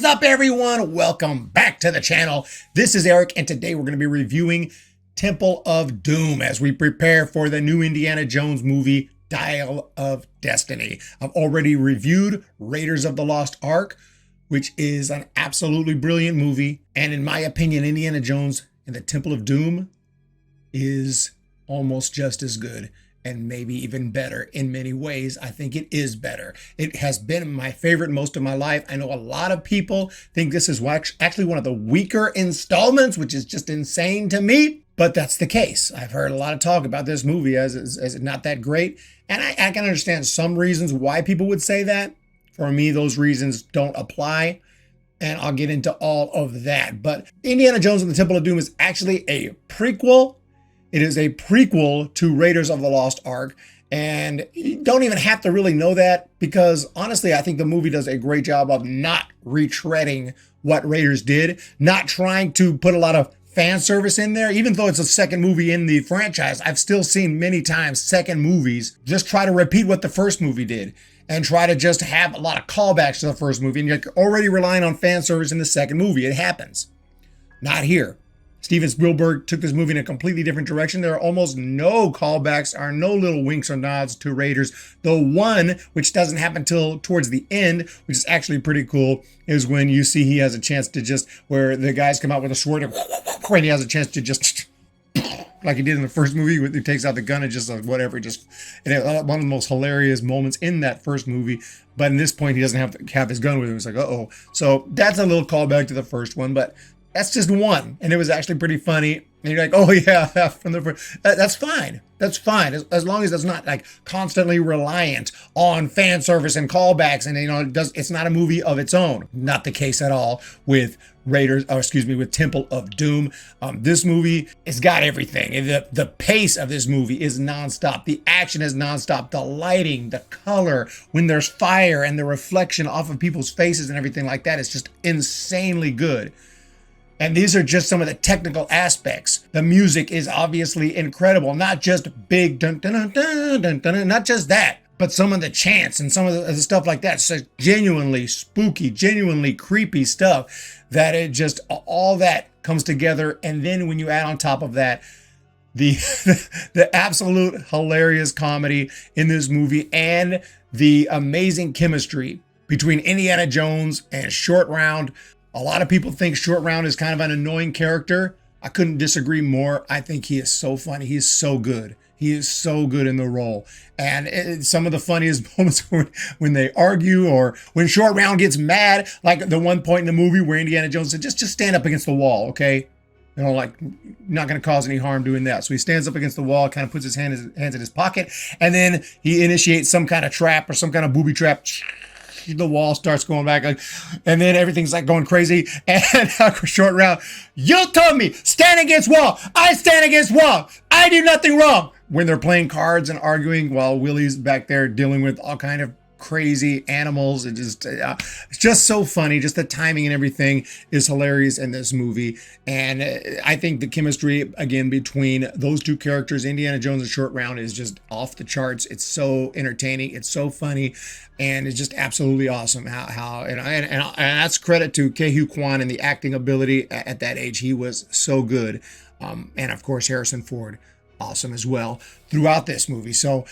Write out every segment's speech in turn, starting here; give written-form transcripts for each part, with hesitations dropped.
is up, everyone? Welcome back to the channel. This is Eric, and today we're going to be reviewing Temple of Doom as we prepare for the new Indiana Jones movie, Dial of Destiny. I've already reviewed Raiders of the Lost Ark, which is an absolutely brilliant movie. And in my opinion, Indiana Jones and the Temple of Doom is almost just as good, and maybe even better in many ways. I think it is better. It has been my favorite most of my life. I know a lot of people think this is actually one of the weaker installments, which is just insane to me, but that's the case. I've heard a lot of talk about this movie as not that great, and I can understand some reasons why people would say that. For me, those reasons don't apply, and I'll get into all of that. But Indiana Jones and the Temple of Doom is actually a prequel. It is a prequel to Raiders of the Lost Ark, and you don't even have to really know that, because honestly, I think the movie does a great job of not retreading what Raiders did, not trying to put a lot of fan service in there. Even though it's a second movie in the franchise, I've still seen many times second movies just try to repeat what the first movie did and try to just have a lot of callbacks to the first movie, and you're already relying on fan service in the second movie. It happens. Not here. Steven Spielberg took this movie in a completely different direction. There are almost no callbacks, or no little winks or nods to Raiders. The one, which doesn't happen till towards the end, which is actually pretty cool, is when you see he has a chance to just, where the guys come out with a sword and he has a chance to just, like he did in the first movie, where he takes out the gun and just whatever, just, and one of the most hilarious moments in that first movie. But in this point, he doesn't have to have his gun with him. It's like, uh-oh. So that's a little callback to the first one, but that's just one, and it was actually pretty funny. And you're like, oh yeah, from the first. That's fine. That's fine, as long as it's not like constantly reliant on fan service and callbacks, and it's not a movie of its own. Not the case at all with with Temple of Doom. This movie has got everything. The pace of this movie is nonstop. The action is nonstop. The lighting, the color, when there's fire and the reflection off of people's faces and everything like that is just insanely good. And these are just some of the technical aspects. The music is obviously incredible. Not just big dun dun dun dun dun dun, not just that, but some of the chants and some of the stuff like that. So genuinely spooky, genuinely creepy stuff that it just, all that comes together. And then when you add on top of that, the the absolute hilarious comedy in this movie and the amazing chemistry between Indiana Jones and Short Round. A lot of people think Short Round is kind of an annoying character. I couldn't disagree more. I think he is so funny. He is so good. He is so good in the role. And some of the funniest moments when they argue, or when Short Round gets mad, like the one point in the movie where Indiana Jones said, just stand up against the wall, okay? Like, not going to cause any harm doing that. So he stands up against the wall, kind of puts his hands in his pocket, and then he initiates some kind of trap or some kind of booby trap. The wall starts going back, and then everything's like going crazy. And Short Round, you told me stand against wall. I stand against wall. I do nothing wrong. When they're playing cards and arguing while Willie's back there dealing with all kind of crazy animals, it's just so funny. Just the timing and everything is hilarious in this movie. And I think the chemistry again between those two characters, Indiana Jones and Short Round, is just off the charts. It's so entertaining, it's so funny, and it's just absolutely awesome and that's credit to Ke-Huy Quan and the acting ability. At that age, he was so good. And of course, Harrison Ford, awesome as well throughout this movie. So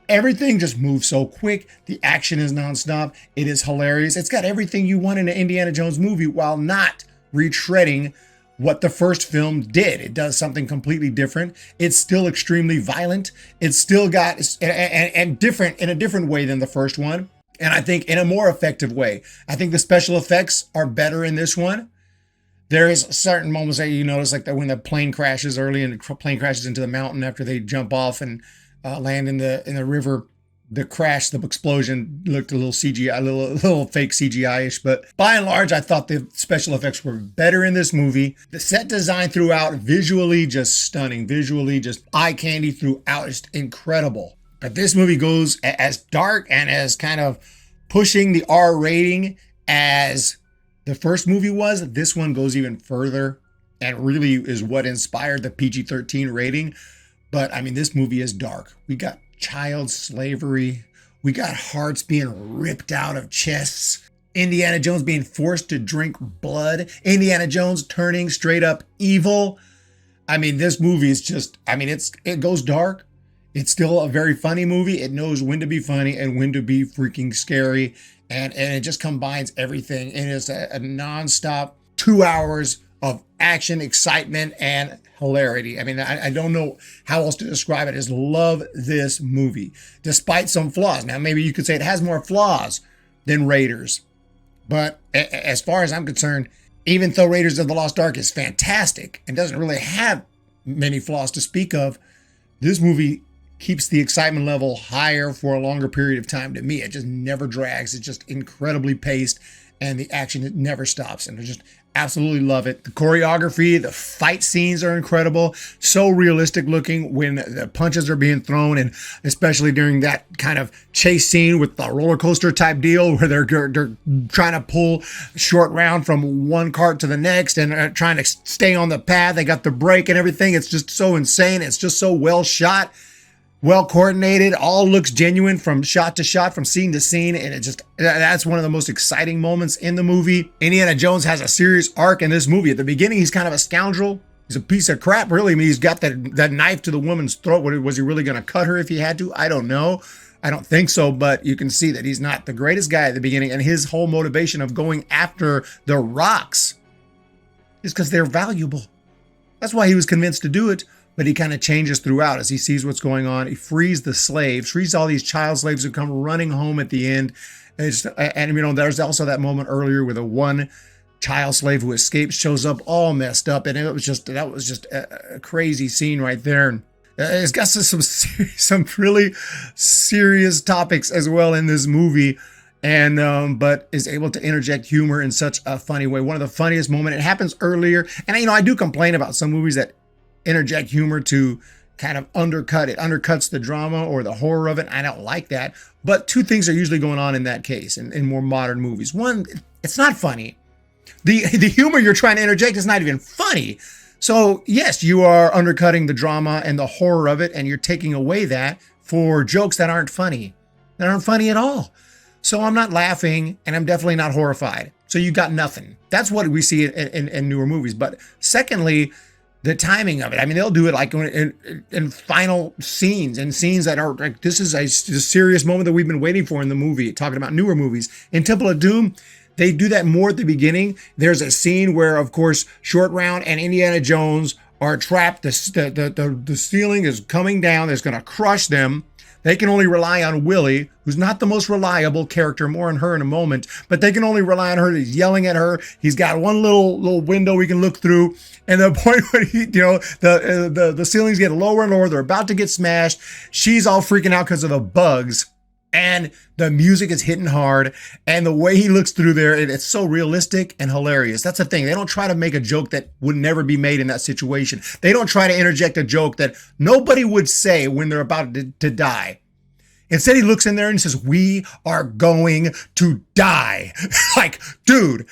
everything just moves so quick. The action is nonstop. It is hilarious. It's got everything you want in an Indiana Jones movie while not retreading what the first film did. It does something completely different. It's still extremely violent. It's still got and different in a different way than the first one. And I think in a more effective way. I think the special effects are better in this one. There is certain moments that you notice, like that when the plane crashes early and the plane crashes into the mountain after they jump off and land in the river. The crash, the explosion looked a little CGI, a little fake CGI-ish, but by and large, I thought the special effects were better in this movie. The set design throughout, visually just stunning, visually just eye candy throughout, just incredible. But this movie goes as dark and as kind of pushing the R rating as the first movie was. This one goes even further and really is what inspired the PG-13 rating. But I mean, this movie is dark. We got child slavery. We got hearts being ripped out of chests. Indiana Jones being forced to drink blood, Indiana Jones turning straight up evil. I mean, this movie is just, I mean, it goes dark. It's still a very funny movie. It knows when to be funny and when to be freaking scary. And it just combines everything. It is a nonstop 2 hours of action, excitement, and hilarity. I mean, I don't know how else to describe it. I just love this movie, despite some flaws. Now, maybe you could say it has more flaws than Raiders. But as far as I'm concerned, even though Raiders of the Lost Ark is fantastic and doesn't really have many flaws to speak of, this movie keeps the excitement level higher for a longer period of time to me. It just never drags. It's just incredibly paced, and the action, it never stops. And I just absolutely love it. The choreography, the fight scenes are incredible. So realistic looking when the punches are being thrown, and especially during that kind of chase scene with the roller coaster type deal where they're trying to pull Short Round from one cart to the next and trying to stay on the path. They got the brake and everything. It's just so insane. It's just so well shot, well coordinated, all looks genuine from shot to shot, from scene to scene, and that's one of the most exciting moments in the movie. Indiana Jones has a serious arc in this movie. At the beginning, he's kind of a scoundrel. He's a piece of crap, really. I mean, he's got that knife to the woman's throat. Was he really going to cut her if he had to? I don't know. I don't think so, but you can see that he's not the greatest guy at the beginning, and his whole motivation of going after the rocks is because they're valuable. That's why he was convinced to do it. But he kind of changes throughout as he sees what's going on. He frees the slaves, frees all these child slaves who come running home at the end. And you know, there's also that moment earlier where the one child slave who escapes shows up all messed up. And that was just a crazy scene right there. And it's got some really serious topics as well in this movie. And but is able to interject humor in such a funny way. One of the funniest moments, it happens earlier. And you know, I do complain about some movies that interject humor to kind of undercut it, undercuts the drama or the horror of it. I don't like that. But two things are usually going on in that case in more modern movies. One, it's not funny. The humor you're trying to interject is not even funny. So yes, you are undercutting the drama and the horror of it, and you're taking away that for jokes that aren't funny at all. So I'm not laughing, and I'm definitely not horrified. So you got nothing. That's what we see in newer movies. But secondly, the timing of it. I mean, they'll do it like in final scenes, and scenes that are like, this is a serious moment that we've been waiting for in the movie, talking about newer movies. In Temple of Doom, they do that more at the beginning. There's a scene where, of course, Short Round and Indiana Jones are trapped. The ceiling is coming down. It's going to crush them. They can only rely on Willie, who's not the most reliable character. More on her in a moment, but they can only rely on her. He's yelling at her. He's got one little window we can look through, and the point where the ceilings get lower and lower. They're about to get smashed. She's all freaking out because of the bugs, and the music is hitting hard. And the way he looks through there, it's so realistic and hilarious. That's the thing. They don't try to make a joke that would never be made in that situation. They don't try to interject a joke that nobody would say when they're about to die. Instead, he looks in there and says, "We are going to die." Like, dude,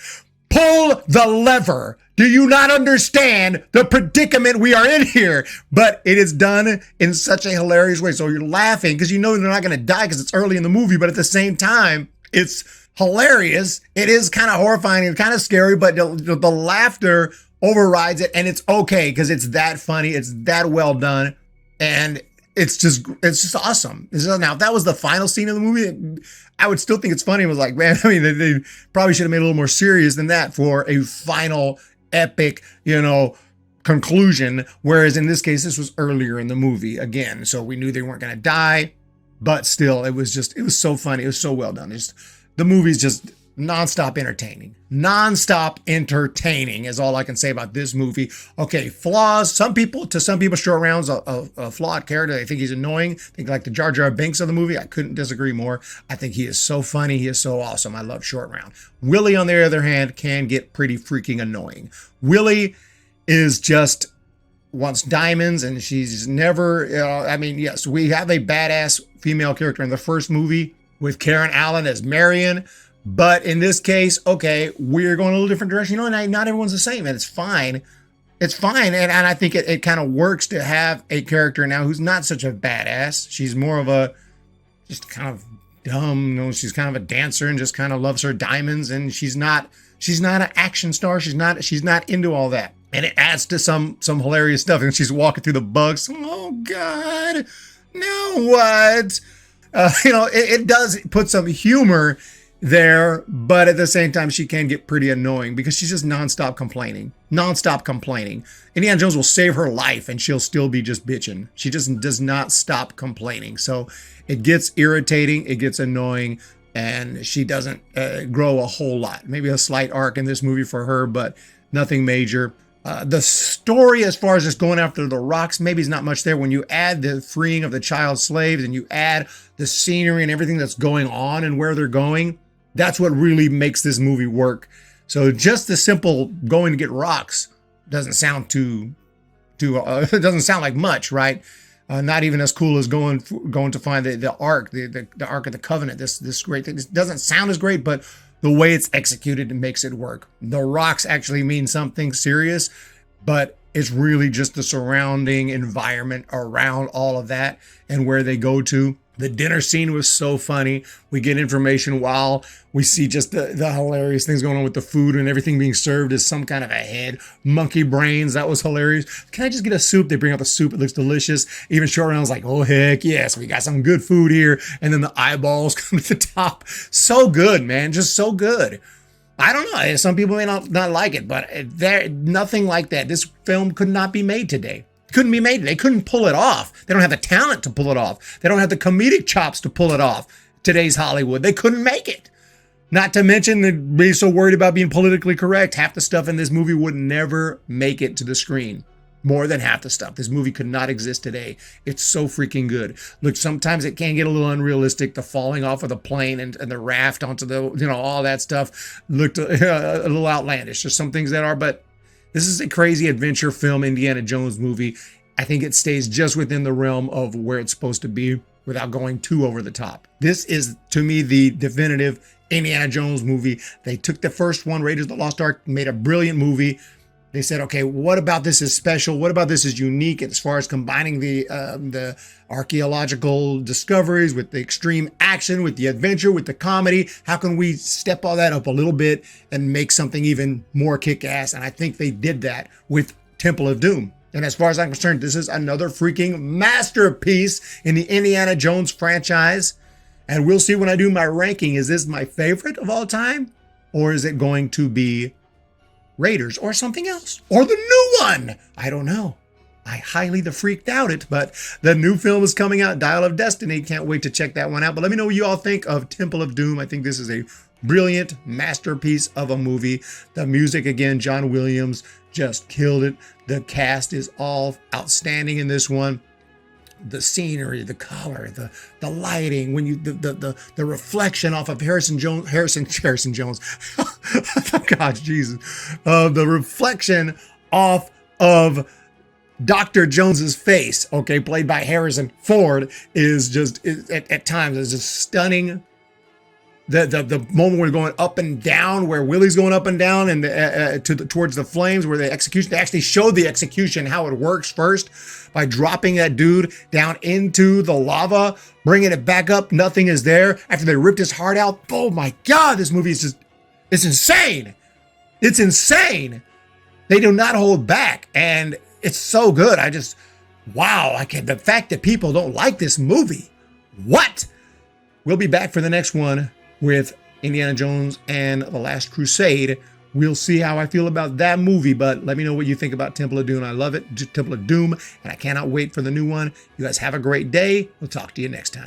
pull the lever. Do you not understand the predicament we are in here? But it is done in such a hilarious way. So you're laughing because you know they're not going to die because it's early in the movie. But at the same time, it's hilarious. It is kind of horrifying and kind of scary, but the laughter overrides it. And it's okay because it's that funny. It's that well done. And it's just awesome. Now, if that was the final scene of the movie, I would still think it's funny. It was like, man, I mean, they probably should have made it a little more serious than that for a final epic, conclusion. Whereas in this case, this was earlier in the movie again. So we knew they weren't going to die, but still, it was so funny. It was so well done. The movie's just nonstop entertaining. Nonstop entertaining is all I can say about this movie. Okay, flaws. Some people, Short Round's a flawed character. They think he's annoying. I think like the Jar Jar Binks of the movie. I couldn't disagree more. I think he is so funny. He is so awesome. I love Short Round. Willie, on the other hand, can get pretty freaking annoying. Willie is just wants diamonds, and she's never, yes, we have a badass female character in the first movie with Karen Allen as Marion. But in this case, okay, we're going a little different direction. Not everyone's the same, and it's fine. It's fine. And I think it kind of works to have a character now who's not such a badass. She's more of a just kind of dumb. You know, she's kind of a dancer and just kind of loves her diamonds, and she's not an action star. She's not into all that. And it adds to some hilarious stuff. And she's walking through the bugs. Oh God, now what? It does put some humor there, but at the same time, she can get pretty annoying because she's just nonstop complaining. Indiana Jones will save her life and she'll still be just bitching. She just does not stop complaining. So it gets irritating, it gets annoying, and she doesn't grow a whole lot. Maybe a slight arc in this movie for her, but nothing major. The story, as far as just going after the rocks, maybe is not much there. When you add the freeing of the child slaves and you add the scenery and everything that's going on and where they're going, that's what really makes this movie work. So just the simple going to get rocks doesn't sound it doesn't sound like much, right? Not even as cool as going to find the Ark, the Ark of the Covenant. This great thing. This doesn't sound as great, but the way it's executed, it makes it work. The rocks actually mean something serious, but it's really just the surrounding environment around all of that and where they go to. The dinner scene was so funny. We get information while we see just the hilarious things going on with the food and everything being served as some kind of a head. Monkey brains, that was hilarious. Can I just get a soup? They bring out the soup. It looks delicious. Even Short Round's like, oh, heck yes, we got some good food here. And then the eyeballs come to the top. So good, man. Just so good. I don't know. Some people may not like it, but nothing like that. This film could not be made today. Couldn't be made. They couldn't pull it off. They don't have the talent to pull it off. They don't have the comedic chops to pull it off. Today's Hollywood, they couldn't make it. Not to mention they'd be so worried about being politically correct. Half the stuff in this movie would never make it to the screen. More than half the stuff. This movie could not exist today. It's so freaking good. Look, sometimes it can get a little unrealistic. The falling off of the plane and the raft onto the, all that stuff looked a little outlandish. There's some things that are, but this is a crazy adventure film, Indiana Jones movie. I think it stays just within the realm of where it's supposed to be without going too over the top. This is, to me, the definitive Indiana Jones movie. They took the first one, Raiders of the Lost Ark, made a brilliant movie. They said, okay, what about this is special? What about this is unique as far as combining the archaeological discoveries with the extreme action, with the adventure, with the comedy? How can we step all that up a little bit and make something even more kick-ass? And I think they did that with Temple of Doom. And as far as I'm concerned, this is another freaking masterpiece in the Indiana Jones franchise. And we'll see when I do my ranking. Is this my favorite of all time? Or is it going to be Raiders or something else? Or the new one? I don't know. I highly doubt it, but the new film is coming out, Dial of Destiny. Can't wait to check that one out. But let me know what you all think of Temple of Doom. I think this is a brilliant masterpiece of a movie. The music, again, John Williams just killed it. The cast is all outstanding in this one. The scenery, the color, the lighting, when you the reflection off of Harrison Jones. God, Jesus. The reflection off of Dr. Jones's face, okay, played by Harrison Ford, is just at times is just stunning. The moment we're going up and down, where Willie's going up and down and towards the flames, where the execution, they actually showed the execution, how it works first by dropping that dude down into the lava, bringing it back up, nothing is there. After they ripped his heart out, oh my God, this movie is just, it's insane. It's insane. They do not hold back, and it's so good. Wow, the fact that people don't like this movie. What? We'll be back for the next one with Indiana Jones and the Last Crusade. We'll see how I feel about that movie, but let me know what you think about Temple of Doom. I love it, Temple of Doom, and I cannot wait for the new one. You guys have a great day. We'll talk to you next time.